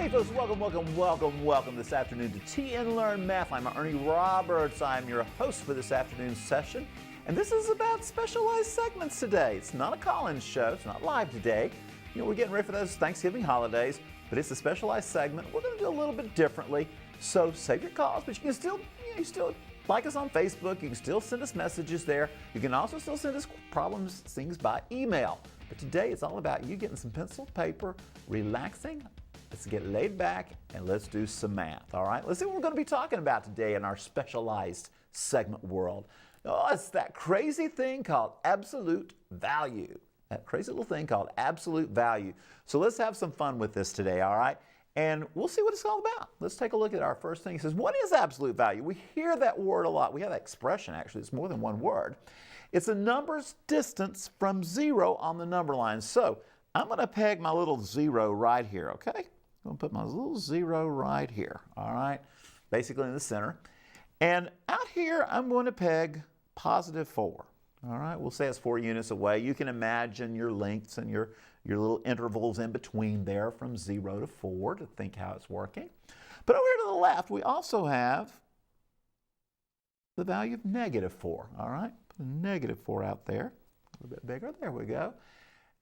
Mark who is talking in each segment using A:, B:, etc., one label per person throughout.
A: Hey folks, welcome this afternoon to TNLearn Mathline. I'm Ernie Roberts. I'm your host for this afternoon's session. And this is about specialized segments today. It's not a call-in show. It's not live today. You know, we're getting ready for those Thanksgiving holidays, but it's a specialized segment. We're going to do a little bit differently. So save your calls, but you can still, you still like us on Facebook. You can still send us messages there. You can also still send us problems, things by email. But today it's all about you getting some pencil, paper, relaxing. Let's get laid back and let's do some math, all right? Let's see what we're going to be talking about today in our specialized segment world. Oh, it's that crazy thing called absolute value. That crazy little thing called absolute value. So let's have some fun with this today, all right? And we'll see what it's all about. Let's take a look at our first thing. It says, what is absolute value? We hear that word a lot. We have that expression, actually. It's more than one word. It's a number's distance from zero on the number line. So I'm going to peg my little zero right here, okay? I'm going to put my little zero right here, all right? Basically in the center. And out here, I'm going to peg positive 4, all right? We'll say it's 4 units away. You can imagine your lengths and your little intervals in between there from 0 to 4 to think how it's working. But over here to the left, we also have the value of negative 4, all right? Put a negative 4 out there, a little bit bigger. There we go.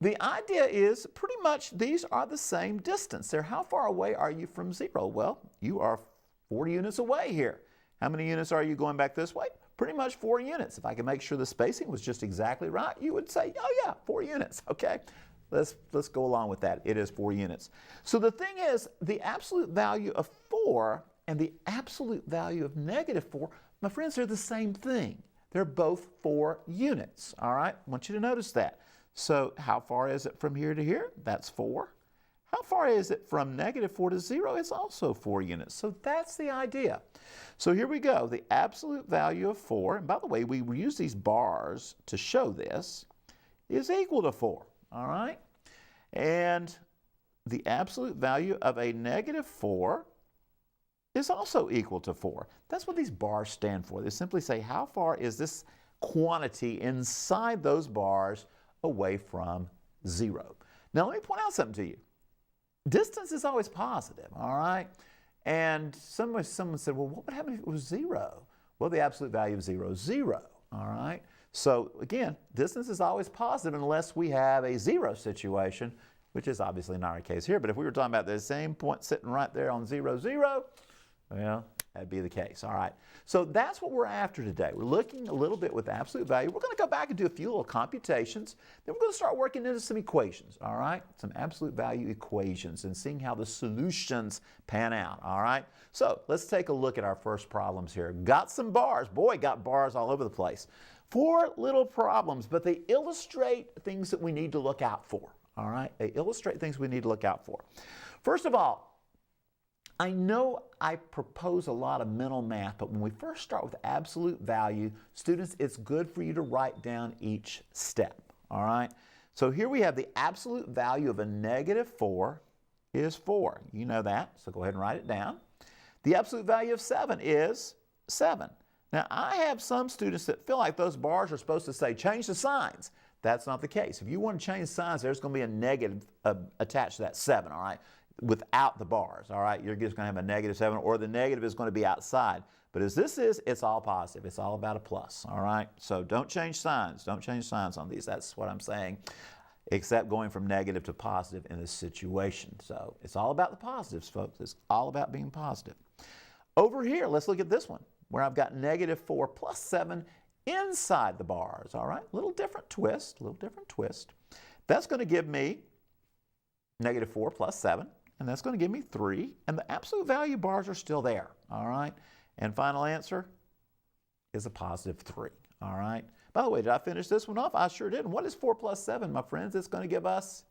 A: The idea is pretty much these are the same distance. They're how far away are you from 0? Well, you are 4 units away here. How many units are you going back this way? Pretty much 4 units. If I can make sure the spacing was just exactly right, you would say, oh yeah, 4 units, okay? Let's go along with that. It is 4 units. So the thing is, the absolute value of 4 and the absolute value of negative 4, my friends, they're the same thing. They're both 4 units, all right? I want you to notice that. So how far is it from here to here? That's 4. How far is it from negative 4 to 0? It's also 4 units. So that's the idea. So here we go. The absolute value of 4, and by the way, we use these bars to show this, is equal to 4. All right? And the absolute value of a negative 4 is also equal to 4. That's what these bars stand for. They simply say how far is this quantity inside those bars away from 0. Now let me point out something to you. Distance is always positive, all right? And someone said, well, what would happen if it was 0? Well, the absolute value of 0 is 0, all right? So again, distance is always positive unless we have a 0 situation, which is obviously not our case here. But if we were talking about the same point sitting right there on 0, 0, well, that'd be the case. All right. So that's what we're after today. We're looking a little bit with absolute value. We're going to go back and do a few little computations. Then we're going to start working into some equations. All right. Some absolute value equations and seeing how the solutions pan out. All right. So let's take a look at our first problems here. Got some bars. Boy, got bars all over the place. 4 little problems, but they illustrate things that we need to look out for. All right. They illustrate things we need to look out for. First of all, I know I propose a lot of mental math, but when we first start with absolute value, students, it's good for you to write down each step, all right? So here we have the absolute value of a negative 4 is 4. You know that, so go ahead and write it down. The absolute value of 7 is 7. Now, I have some students that feel like those bars are supposed to say, change the signs. That's not the case. If you want to change signs, there's going to be a negative attached to that 7, all right? Without the bars, all right? You're just going to have a negative 7, or the negative is going to be outside. But as this is, it's all positive. It's all about a plus, all right? So don't change signs. Don't change signs on these. That's what I'm saying, except going from negative to positive in this situation. So it's all about the positives, folks. It's all about being positive. Over here, let's look at this one, where I've got negative 4 plus 7 inside the bars, all right? Little different twist, little different twist. That's going to give me negative 4 plus 7. And that's going to give me 3, and the absolute value bars are still there, all right? And final answer is a positive 3, all right? By the way, did I finish this one off? I sure did. And what is 4 plus 7, my friends? It's going to give us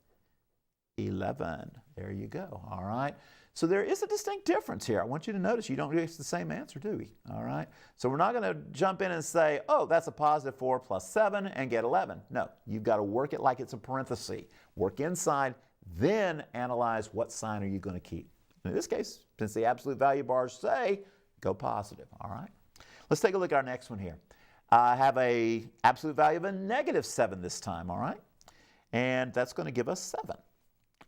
A: 11. There you go, all right? So there is a distinct difference here. I want you to notice you don't get the same answer, do we? All right? So we're not going to jump in and say, oh, that's a positive 4 plus 7 and get 11. No, you've got to work it like it's a parenthesis. Work inside, then analyze what sign are you going to keep. In this case, since the absolute value bars say, go positive, all right? Let's take a look at our next one here. I have a absolute value of a negative 7 this time, all right? And that's going to give us 7.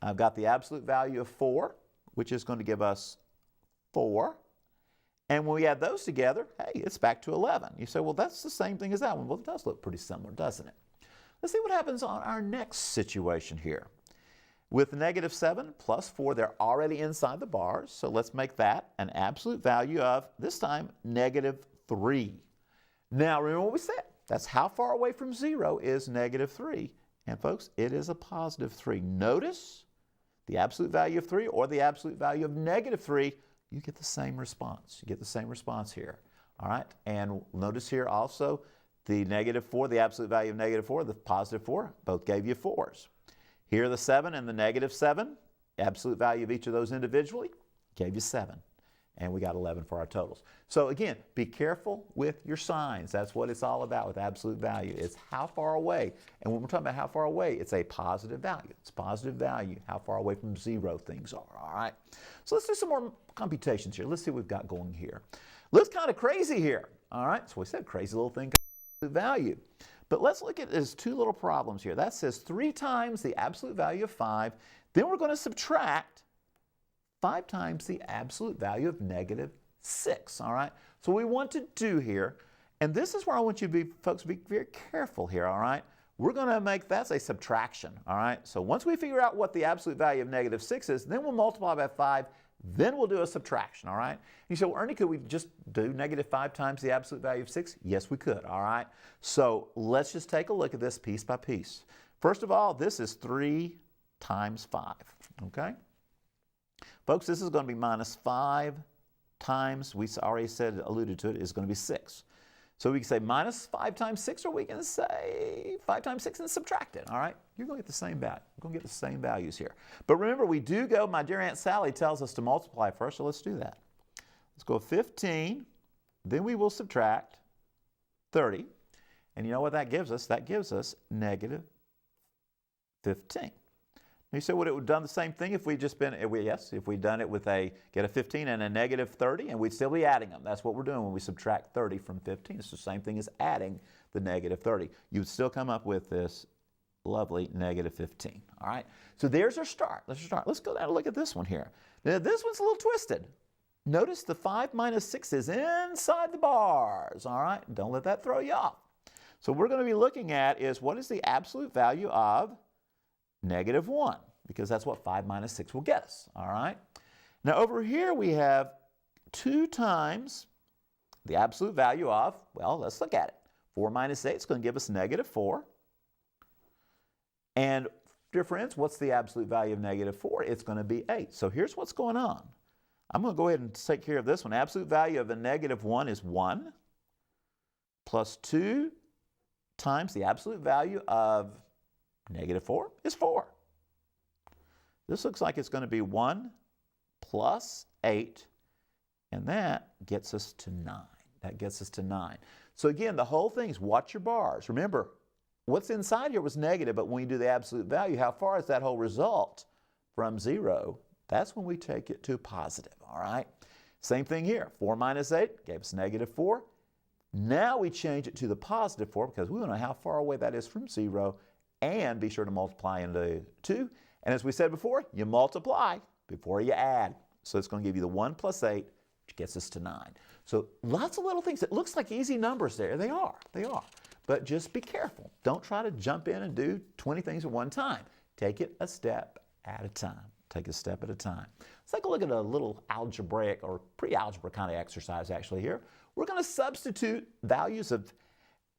A: I've got the absolute value of 4, which is going to give us 4. And when we add those together, hey, it's back to 11. You say, well, that's the same thing as that one. Well, it does look pretty similar, doesn't it? Let's see what happens on our next situation here. With negative 7 plus 4, they're already inside the bars. So let's make that an absolute value of, this time, negative 3. Now, remember what we said. That's how far away from 0 is negative 3. And folks, it is a positive 3. Notice the absolute value of 3 or the absolute value of negative 3, you get the same response. You get the same response here. All right, and notice here also the negative 4, the absolute value of negative 4, the positive 4, both gave you 4s. Here the 7 and the negative 7, absolute value of each of those individually, gave you 7. And we got 11 for our totals. So again, be careful with your signs. That's what it's all about with absolute value. It's how far away. And when we're talking about how far away, it's a positive value. It's positive value, how far away from 0 things are, all right? So let's do some more computations here. Let's see what we've got going here. Looks kind of crazy here, all right? So we said crazy little thing, absolute value. But let's look at these 2 little problems here. That says 3 times the absolute value of 5. Then we're going to subtract 5 times the absolute value of negative 6, all right? So what we want to do here, and this is where I want you to be, folks, be very careful here, all right? We're going to make, that's a subtraction, all right? So once we figure out what the absolute value of negative 6 is, then we'll multiply by 5, then we'll do a subtraction, all right? You say, well, Ernie, could we just do negative 5 times the absolute value of 6? Yes, we could, all right? So let's just take a look at this piece by piece. First of all, this is 3 times 5, okay? Folks, this is going to be minus 5 times, we already said, alluded to it, is going to be 6. So we can say minus 5 times 6, or we can say 5 times 6 and subtract it, all right? You're going to get the same value. We're going to get the same values here. But remember, we do go, my dear Aunt Sally tells us to multiply first, so let's do that. Let's go 15, then we will subtract 30. And you know what that gives us? That gives us negative 15. You say, would it have done the same thing if we'd just been, yes, if we'd done it with get a 15 and a negative 30, and we'd still be adding them. That's what we're doing when we subtract 30 from 15. It's the same thing as adding the negative 30. You would still come up with this lovely negative 15, all right? So there's our start. Let's start. Let's go down and look at this one here. Now, this one's a little twisted. Notice the 5 minus 6 is inside the bars, all right? Don't let that throw you off. So what we're going to be looking at is what is the absolute value of negative 1, because that's what 5 minus 6 will get us, all right? Now over here we have 2 times the absolute value of, well, let's look at it. 4 minus 8 is going to give us negative 4. And dear friends, what's the absolute value of negative 4? It's going to be 8. So here's what's going on. I'm going to go ahead and take care of this one. Absolute value of a negative 1 is 1 plus 2 times the absolute value of negative 4 is 4. This looks like it's going to be 1 plus 8, and that gets us to 9. That gets us to 9. So again, the whole thing is watch your bars. Remember, what's inside here was negative, but when you do the absolute value, how far is that whole result from 0? That's when we take it to positive, all right? Same thing here. 4 minus 8 gave us negative 4. Now we change it to the positive 4 because we want to know how far away that is from 0, and be sure to multiply into 2. And as we said before, you multiply before you add. So it's going to give you the 1 plus 8, which gets us to 9. So lots of little things. It looks like easy numbers there. They are. They are. But just be careful. Don't try to jump in and do 20 things at one time. Take it a step at a time. Take a step at a time. Let's take a look at a little algebraic or pre-algebra kind of exercise actually here. We're going to substitute values of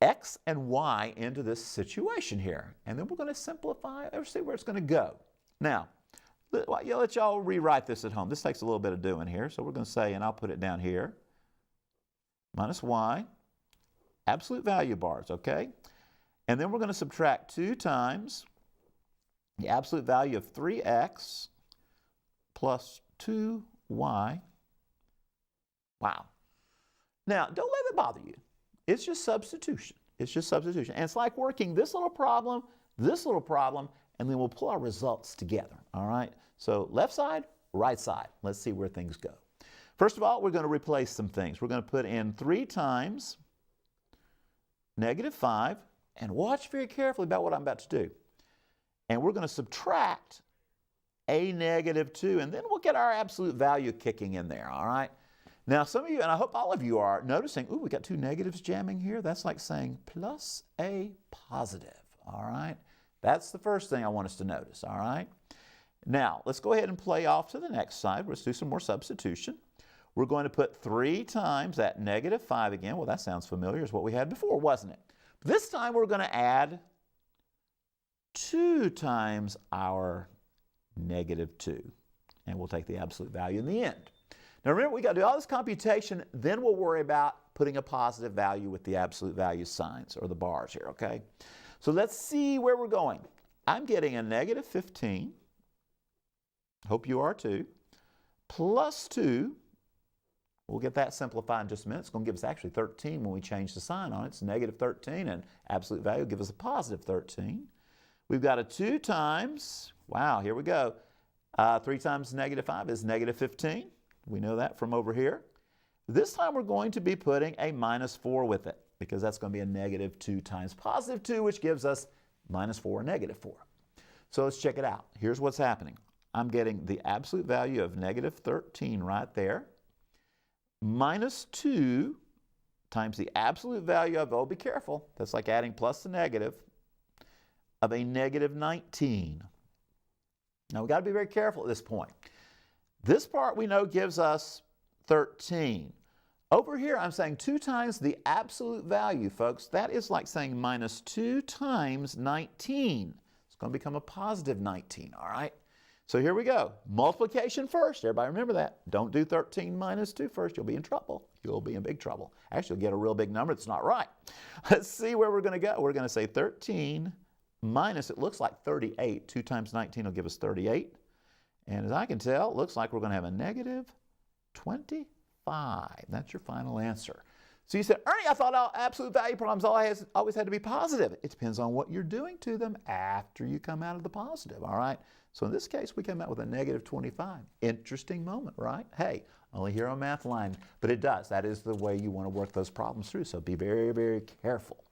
A: x and y into this situation here. And then we're going to simplify or see where it's going to go. Now, let y'all rewrite this at home. This takes a little bit of doing here. So we're going to say, and I'll put it down here, minus y, absolute value bars, okay? And then we're going to subtract 2 times the absolute value of 3x plus 2y. Wow. Now, don't let it bother you. It's just substitution. It's just substitution. And it's like working this little problem, and then we'll pull our results together, all right? So left side, right side. Let's see where things go. First of all, we're going to replace some things. We're going to put in 3 times negative 5, and watch very carefully about what I'm about to do. And we're going to subtract a negative 2, and then we'll get our absolute value kicking in there, all right? Now, some of you, and I hope all of you are noticing, ooh, we got two negatives jamming here. That's like saying plus a positive, all right? That's the first thing I want us to notice, all right? Now, let's go ahead and play off to the next side. Let's do some more substitution. We're going to put 3 times that negative 5 again. Well, that sounds familiar as what we had before, wasn't it? But this time we're going to add 2 times our negative 2. And we'll take the absolute value in the end. Now remember, we got to do all this computation, then we'll worry about putting a positive value with the absolute value signs, or the bars here, okay? So let's see where we're going. I'm getting a negative 15. Hope you are too. Plus 2. We'll get that simplified in just a minute. It's going to give us actually 13 when we change the sign on it. It's negative 13, and absolute value will give us a positive 13. We've got a 2 times, wow, here we go. 3 times negative 5 is negative 15. We know that from over here. This time we're going to be putting a minus 4 with it, because that's going to be a negative 2 times positive 2, which gives us minus 4 or negative 4. So let's check it out. Here's what's happening. I'm getting the absolute value of negative 13 right there, minus 2 times the absolute value of, oh, be careful, that's like adding plus the negative, of a negative 19. Now we've got to be very careful at this point. This part we know gives us 13. Over here I'm saying 2 times the absolute value, folks. That is like saying minus 2 times 19. It's going to become a positive 19, all right? So here we go. Multiplication first. Everybody remember that. Don't do 13 minus 2 first. You'll be in trouble. You'll be in big trouble. Actually, you'll get a real big number that's not right. Let's see where we're going to go. We're going to say 13 minus, it looks like 38. 2 times 19 will give us 38. And as I can tell, it looks like we're going to have a negative 25. That's your final answer. So you said, Ernie, I thought all absolute value problems always had to be positive. It depends on what you're doing to them after you come out of the positive, all right? So in this case, we come out with a negative 25. Interesting moment, right? Hey, only here on Mathline, but it does. That is the way you want to work those problems through, so be very, very careful.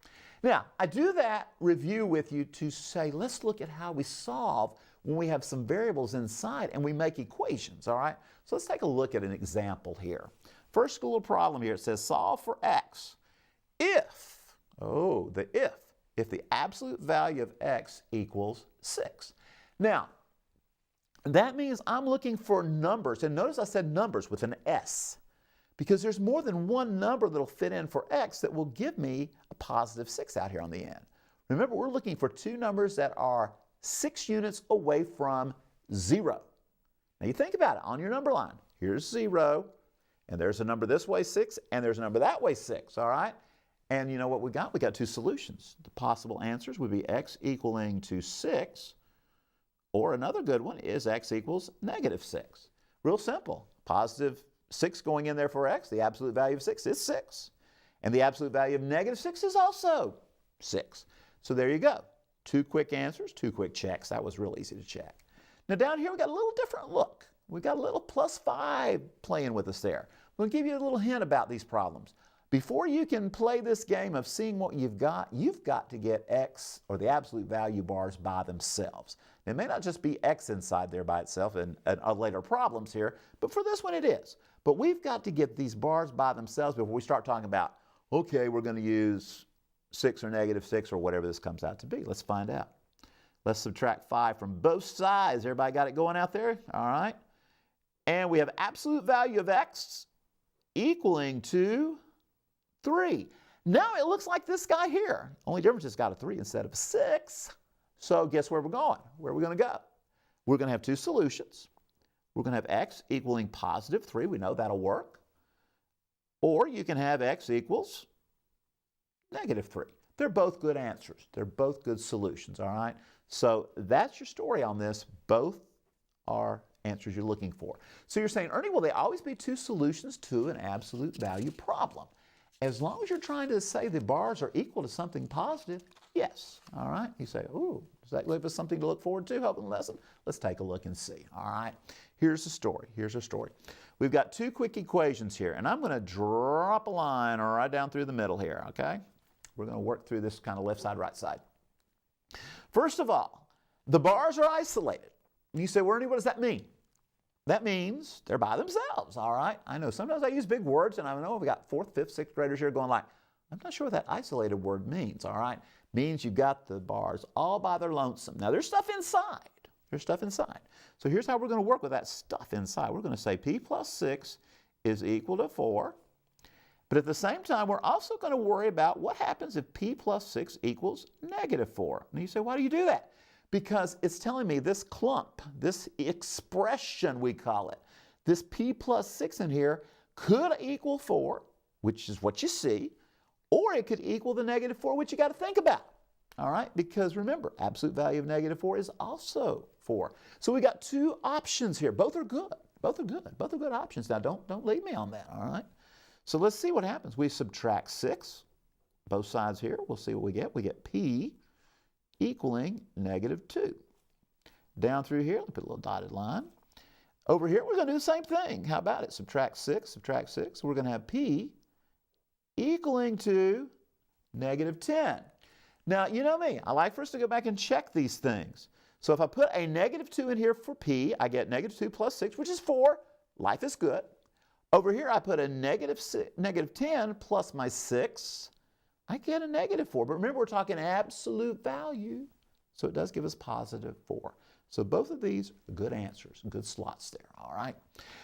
A: Now, I do that review with you to say, let's look at how we solve when we have some variables inside and we make equations, all right? So let's take a look at an example here. First school problem here, it says solve for x if, oh, the if the absolute value of x equals 6. Now, that means I'm looking for numbers, and notice I said numbers with an S, because there's more than one number that'll fit in for x that will give me a positive 6 out here on the end. Remember, we're looking for two numbers that are 6 units away from 0. Now you think about it on your number line. Here's 0, and there's a number this way 6, and there's a number that way 6, all right? And you know what we got? We got two solutions. The possible answers would be x equaling to 6, or another good one is x equals negative 6. Real simple. Positive 6 going in there for x, the absolute value of 6 is 6. And the absolute value of negative 6 is also 6. So there you go. Two quick answers, two quick checks. That was real easy to check. Now down here we got a little different look. We got a little plus 5 playing with us there. We'll give you a little hint about these problems. Before you can play this game of seeing what you've got to get x, or the absolute value bars, by themselves. It may not just be x inside there by itself in later problems here, but for this one it is. But we've got to get these bars by themselves before we start talking about, okay, we're going to use 6 or negative 6 or whatever this comes out to be. Let's find out. Let's subtract 5 from both sides. Everybody got it going out there? All right. And we have absolute value of x equaling to 3. Now it looks like this guy here. Only difference is got a 3 instead of a 6. So guess where we're going? Where are we going to go? We're going to have two solutions. We're going to have x equaling positive 3. We know that'll work. Or you can have x equals negative 3. They're both good answers. They're both good solutions, all right? So that's your story on this. Both are answers you're looking for. So you're saying, Ernie, will they always be two solutions to an absolute value problem? As long as you're trying to say the bars are equal to something positive, yes. All right? You say, ooh, does that give us something to look forward to, helping the lesson? Let's take a look and see. All right? Here's the story. Here's our story. We've got two quick equations here, and I'm going to drop a line right down through the middle here, okay? We're going to work through this kind of left side, right side. First of all, the bars are isolated. You say, well, Ernie, what does that mean? That means they're by themselves, all right? I know sometimes I use big words, and I know we got 4th, 5th, 6th graders here going like, I'm not sure what that isolated word means, all right? Means you got the bars all by their lonesome. Now, there's stuff inside. There's stuff inside. So here's how we're going to work with that stuff inside. We're going to say p plus 6 is equal to 4. But at the same time, we're also going to worry about what happens if p plus 6 equals negative 4. And you say, why do you do that? Because it's telling me this clump, this expression we call it, this p plus 6 in here could equal 4, which is what you see, or it could equal the negative 4, which you got to think about. All right, because remember, absolute value of negative 4 is also 4. So we got two options here. Both are good. Both are good. Both are good options. Now, don't leave me on that, all right? So let's see what happens. We subtract 6, both sides here. We'll see what we get. We get p equaling negative 2. Down through here, put a little dotted line. Over here, we're going to do the same thing. How about it? Subtract 6, subtract 6. We're going to have p equaling to negative 10. Now, you know me. I like for us to go back and check these things. So if I put a negative 2 in here for p, I get negative 2 plus 6, which is 4. Life is good. Over here, I put a negative 10 plus my 6. I get a negative 4. But remember, we're talking absolute value. So it does give us positive 4. So both of these are good answers, good slots there, all right?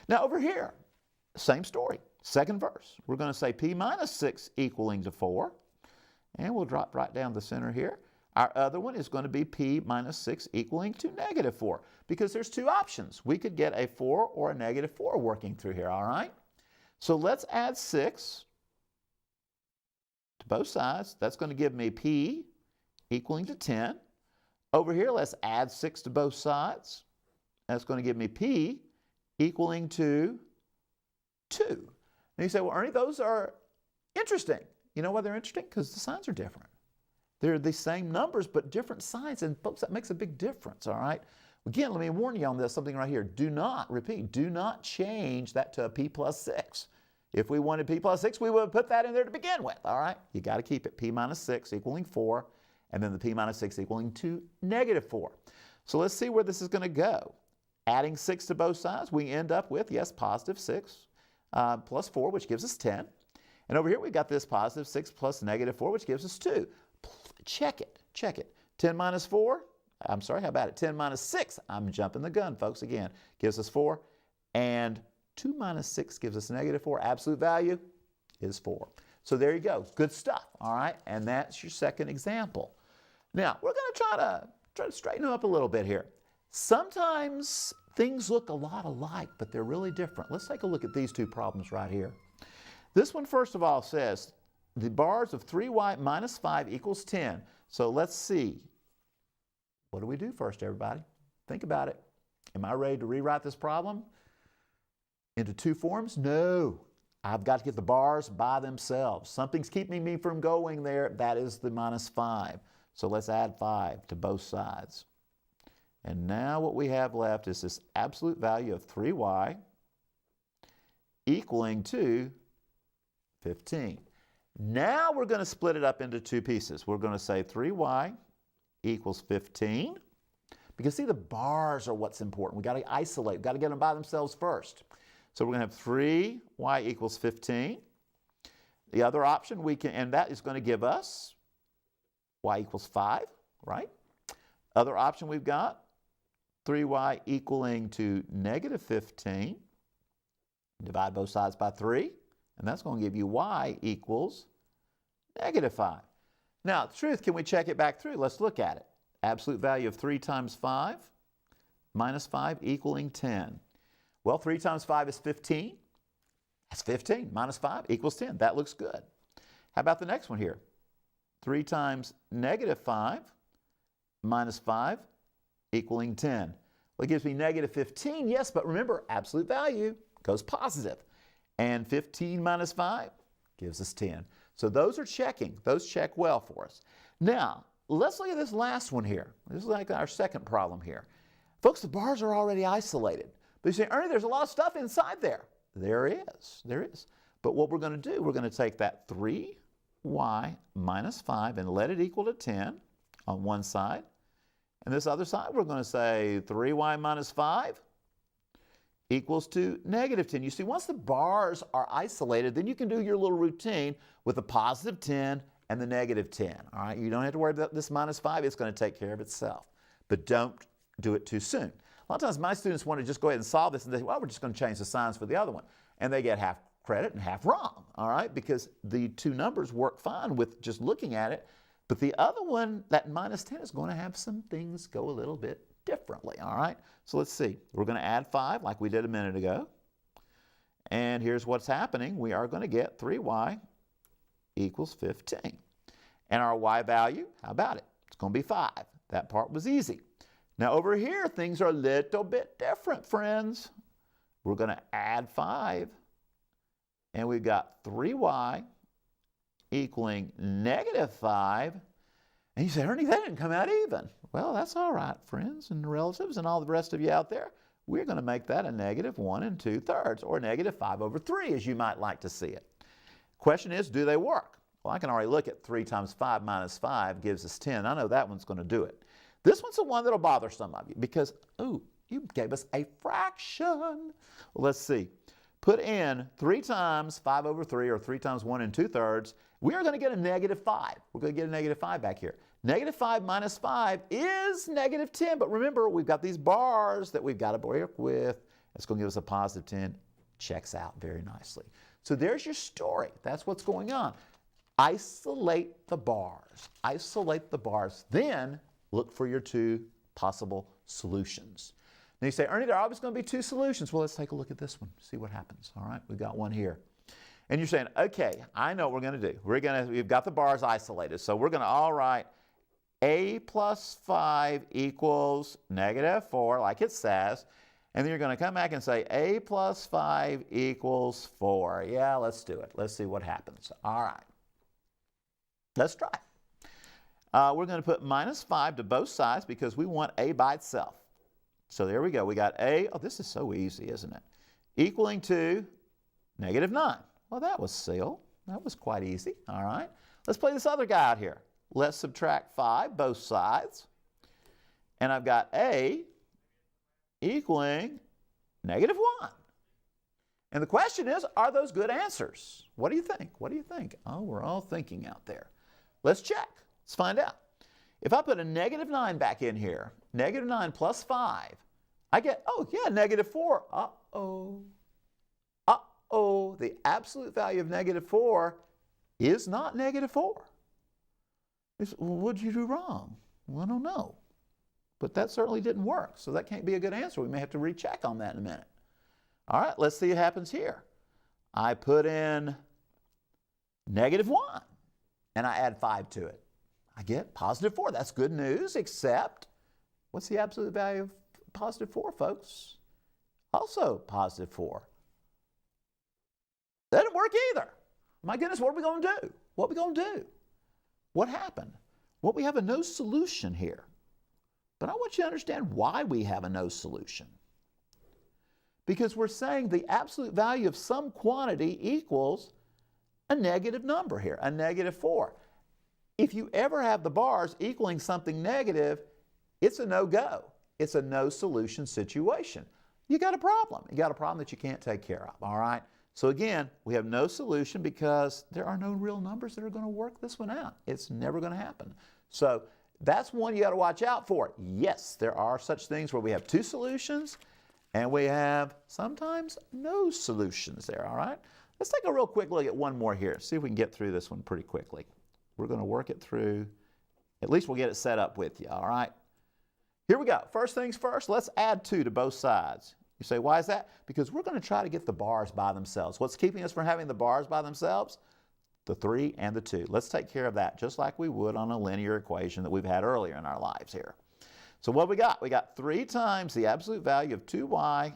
A: Now over here, same story. Second verse. We're going to say p minus 6 equaling to 4. And we'll drop right down the center here. Our other one is going to be p minus 6 equaling to negative 4. Because there's two options. We could get a 4 or a negative 4 working through here, all right? So let's add 6 to both sides. That's going to give me p equaling to 10. Over here, let's add 6 to both sides. That's going to give me p equaling to 2. Now you say, well, Ernie, those are interesting. You know why they're interesting? Because the signs are different. They're the same numbers, but different signs. And folks, that makes a big difference, all right? Again, let me warn you on this, something right here. Do not, repeat, do not change that to a p plus 6. If we wanted p plus 6, we would have put that in there to begin with, all right? You got to keep it p minus 6 equaling 4, and then the p minus 6 equaling to negative 4. So let's see where this is going to go. Adding 6 to both sides, we end up with, yes, positive 6 plus 4, which gives us 10. And over here, we've got this positive 6 plus negative 4, which gives us 2. Check it, check it. 10 minus 4, I'm sorry, how about it? 10 minus 6, I'm jumping the gun, folks, again, gives us 4. And 2 minus 6 gives us negative 4. Absolute value is 4. So there you go, good stuff, all right? And that's your second example. Now, we're going to try to straighten them up a little bit here. Sometimes things look a lot alike, but they're really different. Let's take a look at these two problems right here. This one, first of all, says the bars of 3y minus 5 equals 10. So let's see. What do we do first, everybody? Think about it. Am I ready to rewrite this problem into two forms? No. I've got to get the bars by themselves. Something's keeping me from going there. That is the minus 5. So let's add 5 to both sides. And now what we have left is this absolute value of 3y equaling to 15. Now we're going to split it up into two pieces. We're going to say 3y equals 15. Because see, the bars are what's important. We've got to isolate. We've got to get them by themselves first. So we're going to have 3y equals 15. The other option we can, and that is going to give us y equals 5, right? Other option we've got, 3y equaling to negative 15. Divide both sides by 3. And that's going to give you y equals negative 5. Now, the truth, can we check it back through? Let's look at it. Absolute value of 3 times 5 minus 5 equaling 10. Well, 3 times 5 is 15. That's 15. Minus 5 equals 10. That looks good. How about the next one here? 3 times negative 5 minus 5 equaling 10. Well, it gives me negative 15, yes, but remember, absolute value goes positive. And 15 minus 5 gives us 10. So those are checking. Those check well for us. Now, let's look at this last one here. This is like our second problem here. Folks, the bars are already isolated. But you say, Ernie, there's a lot of stuff inside there. There is. There is. But what we're going to do, we're going to take that 3y minus 5 and let it equal to 10 on one side. And this other side, we're going to say 3y minus 5 equals to negative 10. You see, once the bars are isolated, then you can do your little routine with the positive 10 and the negative 10. All right, you don't have to worry about this minus 5. It's going to take care of itself. But don't do it too soon. A lot of times my students want to just go ahead and solve this and they say, well, we're just going to change the signs for the other one. And they get half credit and half wrong, all right, because the two numbers work fine with just looking at it. But the other one, that minus 10, is going to have some things go a little bit differently, all right? So let's see. We're going to add 5 like we did a minute ago. And here's what's happening. We are going to get 3y equals 15. And our y value, how about it? It's going to be 5. That part was easy. Now over here, things are a little bit different, friends. We're going to add 5. And we've got 3y equaling negative 5. And you say, Ernie, that didn't come out even. Well, that's all right, friends and relatives and all the rest of you out there. We're going to make that a negative 1 2/3, or negative 5/3, as you might like to see it. Question is, do they work? Well, I can already look at 3 times 5 minus 5 gives us 10. I know that one's going to do it. This one's the one that'll bother some of you because, ooh, you gave us a fraction. Well, let's see. Put in 3 times 5/3, or 3 times 1 2/3. We are going to get a negative 5. We're going to get a negative 5 back here. Negative 5 minus 5 is negative 10. But remember, we've got these bars that we've got to work with. It's going to give us a positive 10. Checks out very nicely. So there's your story. That's what's going on. Isolate the bars. Isolate the bars. Then look for your 2 possible solutions. Now you say, Ernie, there are always going to be 2 solutions. Well, let's take a look at this one. See what happens. All right, we've got one here. And you're saying, okay, I know what we're going to do. We've got the bars isolated. So we're going to all write a plus 5 equals negative 4, like it says. And then you're going to come back and say a plus 5 equals 4. Yeah, let's do it. Let's see what happens. All right. Let's try it. We're going to put minus 5 to both sides because we want a by itself. So there we go. We got a, oh, this is so easy, isn't it? Equaling to negative 9. Well, that was sealed. That was quite easy. All right. Let's play this other guy out here. Let's subtract 5, both sides. And I've got a equaling negative 1. And the question is, are those good answers? What do you think? What do you think? Oh, we're all thinking out there. Let's check. Let's find out. If I put a negative 9 back in here, negative 9 plus 5, I get, oh, yeah, negative 4. Uh-oh. Uh-oh. The absolute value of negative 4 is not negative 4. Well, what did you do wrong? Well, I don't know. But that certainly didn't work, so that can't be a good answer. We may have to recheck on that in a minute. All right, let's see what happens here. I put in negative 1, and I add 5 to it. I get positive 4. That's good news, except what's the absolute value of positive 4, folks? Also positive 4. That didn't work either. My goodness, what are we going to do? What are we going to do? What happened? Well, we have a no solution here. But I want you to understand why we have a no solution. Because we're saying the absolute value of some quantity equals a negative number here, a negative 4. If you ever have the bars equaling something negative, it's a no-go. It's a no solution situation. You got a problem. You got a problem that you can't take care of, all right? So again, we have no solution because there are no real numbers that are going to work this one out. It's never going to happen. So that's one you got to watch out for. Yes, there are such things where we have 2 solutions and we have sometimes no solutions there, all right? Let's take a real quick look at one more here. See if we can get through this one pretty quickly. We're going to work it through. At least we'll get it set up with you, all right? Here we go. First things first, let's add 2 to both sides. You say, why is that? Because we're going to try to get the bars by themselves. What's keeping us from having the bars by themselves? The 3 and the 2. Let's take care of that just like we would on a linear equation that we've had earlier in our lives here. So what we got? We got 3 times the absolute value of 2y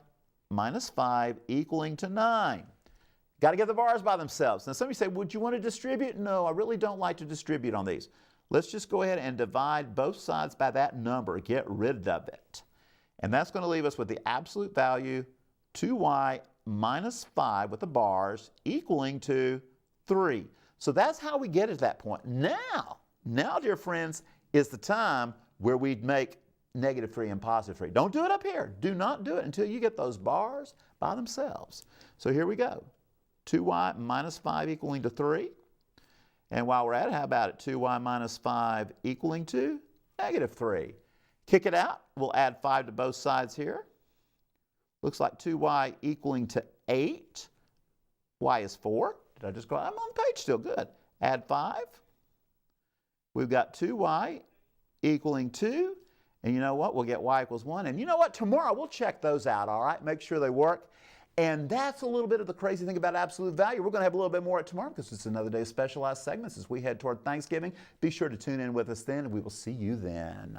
A: minus 5 equaling to 9. Got to get the bars by themselves. Now some of you say, would you want to distribute? No, I really don't like to distribute on these. Let's just go ahead and divide both sides by that number. Get rid of it. And that's going to leave us with the absolute value 2y minus 5 with the bars equaling to 3. So that's how we get to that point. Now, dear friends, is the time where we'd make negative 3 and positive 3. Don't do it up here. Do not do it until you get those bars by themselves. So here we go. 2y minus 5 equaling to 3. And while we're at it, how about it? 2y minus 5 equaling to negative 3. Kick it out. We'll add 5 to both sides here. Looks like 2y equaling to 8. Y is 4. Did I just go? I'm on the page still. Good. Add 5. We've got 2y equaling 2. And you know what? We'll get y equals 1. And you know what? Tomorrow we'll check those out, all right? Make sure they work. And that's a little bit of the crazy thing about absolute value. We're going to have a little bit more at tomorrow because it's another day of specialized segments as we head toward Thanksgiving. Be sure to tune in with us then, and we will see you then.